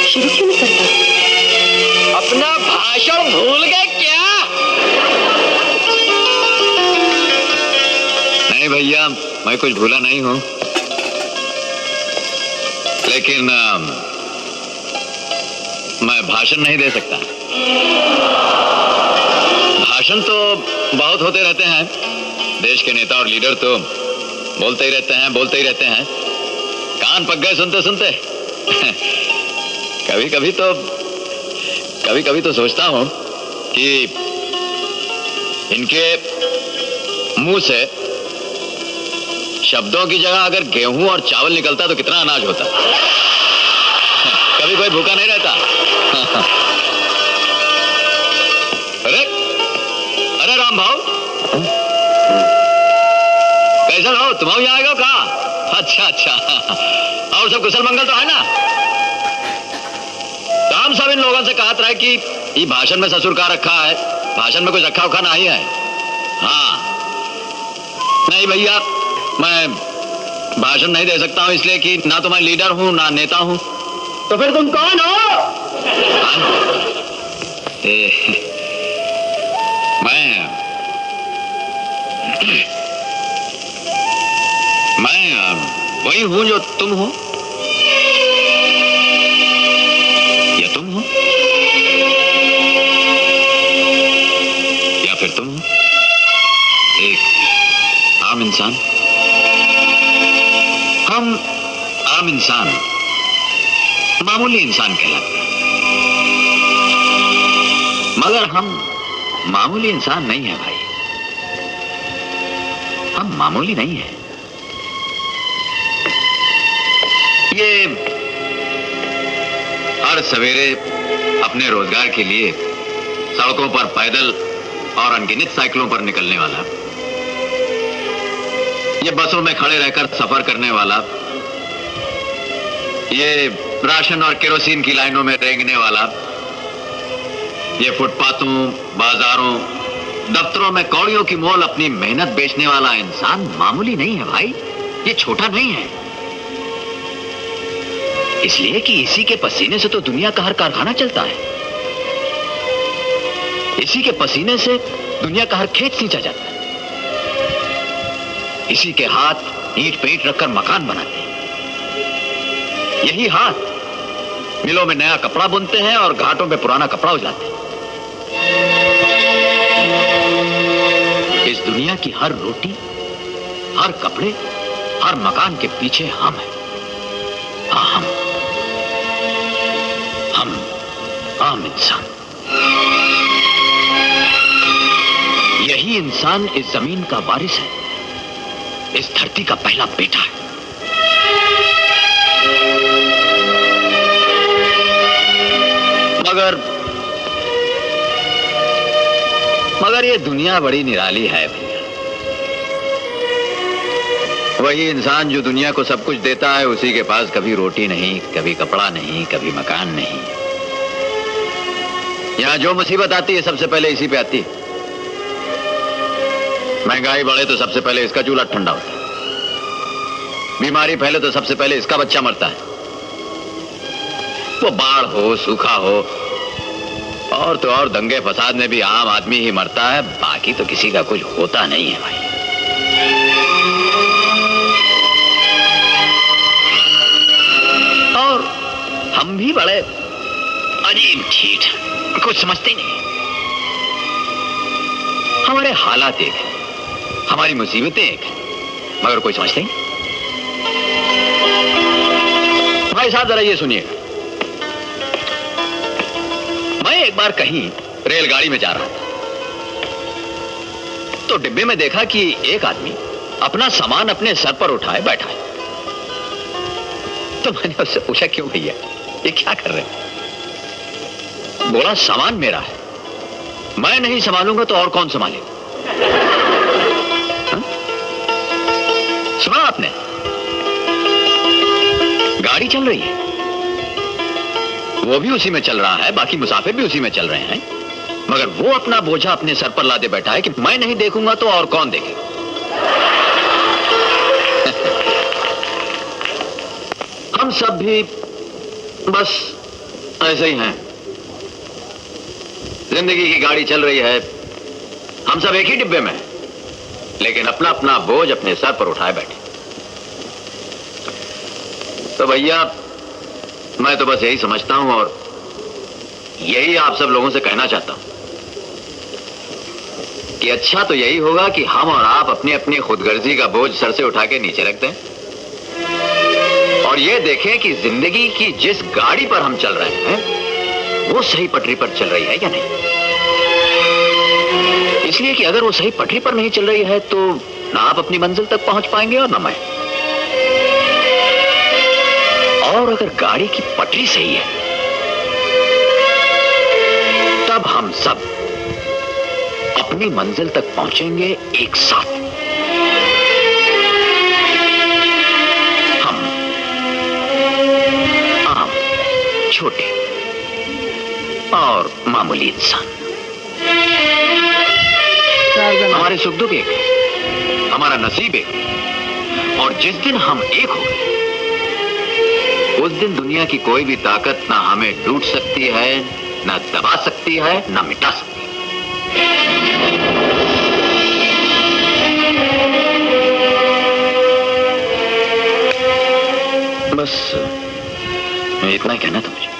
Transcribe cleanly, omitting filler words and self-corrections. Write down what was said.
शुरू क्यों नहीं करता? अपना भाषण भूल गए क्या? नहीं भैया, मैं कुछ भूला नहीं हूं, लेकिन मैं भाषण नहीं दे सकता। भाषण तो बहुत होते रहते हैं, देश के नेता और लीडर तो बोलते ही रहते हैं, कान पक गए सुनते सुनते। कभी कभी तो सोचता हूं कि इनके मुंह से शब्दों की जगह अगर गेहूं और चावल निकलता तो कितना अनाज होता। कभी कोई भूखा नहीं रहता। अरे राम भाव, कैसा हो? तुम यहाँ आए हो कहा? अच्छा, और सब कुशल मंगल तो है ना? तो हम सब इन लोगों से कहते रहे कि ये भाषण में ससुर का रखा है, भाषण में कुछ रखा उखा नहीं है। हाँ नहीं भैया, मैं भाषण नहीं दे सकता हूं, इसलिए कि ना तो मैं लीडर हूं ना नेता हूं। तो फिर तुम कौन हो? मैं वही हूं जो तुम हो, या तुम हो, या फिर तुम हो एक आम इंसान। हम आम इंसान, मामूली इंसान कहलाते हैं, मगर हम मामूली इंसान नहीं है भाई। हम मामूली नहीं है। ये हर सवेरे अपने रोजगार के लिए सड़कों पर पैदल और अनगिनत साइकिलों पर निकलने वाला, ये बसों में खड़े रहकर सफर करने वाला, ये राशन और केरोसिन की लाइनों में रेंगने वाला, ये फुटपाथों, बाजारों, दफ्तरों में कौड़ियों की मोल अपनी मेहनत बेचने वाला इंसान मामूली नहीं है भाई। ये छोटा नहीं है, इसलिए कि इसी के पसीने से तो दुनिया का हर कारखाना चलता है। इसी के पसीने से दुनिया का हर खेत सींचा जाता है। इसी के हाथ ईंट पे ईंट रखकर मकान बनाते हैं। यही हाथ मिलों में नया कपड़ा बुनते हैं और घाटों पे पुराना कपड़ा उजाते हैं। इस दुनिया की हर रोटी, हर कपड़े, हर मकान के पीछे हम हैं। हाँ, हम आम इंसान। यही इंसान इस जमीन का वारिस है, इस धरती का पहला बेटा है। मगर ये दुनिया बड़ी निराली है भैया। वही इंसान जो दुनिया को सब कुछ देता है, उसी के पास कभी रोटी नहीं, कभी कपड़ा नहीं, कभी मकान नहीं। यहां जो मुसीबत आती है सबसे पहले इसी पे आती है। महंगाई बढ़े तो सबसे पहले इसका चूल्हा ठंडा होता है। बीमारी फैले तो सबसे पहले इसका बच्चा मरता है। वो बाढ़ हो, सूखा हो, और तो और दंगे फसाद में भी आम आदमी ही मरता है, बाकी तो किसी का कुछ होता नहीं है भाई। और हम भी बड़े अजीब ठीक, कुछ समझते नहीं। हमारे हालात एक है, हमारी मुसीबतें एक है, मगर कोई समझते नहीं। भाई साहब जरा ये सुनिएगा। मैं एक बार कहीं रेलगाड़ी में जा रहा था, तो डिब्बे में देखा कि एक आदमी अपना सामान अपने सर पर उठाए बैठा है। तो मैंने उससे पूछा, क्यों भैया ये क्या कर रहे हैं? बोला, सामान मेरा है, मैं नहीं संभालूंगा तो और कौन संभालेगा? सुना आपने? गाड़ी चल रही है, वो भी उसी में चल रहा है, बाकी मुसाफिर भी उसी में चल रहे हैं, मगर वो अपना बोझा अपने सर पर लादे बैठा है कि मैं नहीं देखूंगा तो और कौन देखेगा? सब भी बस ऐसे ही हैं। जिंदगी की गाड़ी चल रही है, हम सब एक ही डिब्बे में हैं, लेकिन अपना अपना बोझ अपने सर पर उठाए बैठे। तो भैया, मैं तो बस यही समझता हूं और यही आप सब लोगों से कहना चाहता हूं कि अच्छा तो यही होगा कि हम और आप अपनी अपनी खुदगर्जी का बोझ सर से उठा के नीचे रख दें और ये देखें कि जिंदगी की जिस गाड़ी पर हम चल रहे हैं वो सही पटरी पर चल रही है या नहीं। इसलिए कि अगर वो सही पटरी पर नहीं चल रही है तो ना आप अपनी मंजिल तक पहुंच पाएंगे और ना मैं। और अगर गाड़ी की पटरी सही है तब हम सब अपनी मंजिल तक पहुंचेंगे एक साथ। हम आम, छोटे और मामूली इंसान, हमारे सुख दुख एक है, हमारा नसीब एक है, और जिस दिन हम एक हो गए उस दिन दुनिया की कोई भी ताकत ना हमें लूट सकती है, ना दबा सकती है, ना मिटा सकती है। बस इतना ही कहना था मुझे।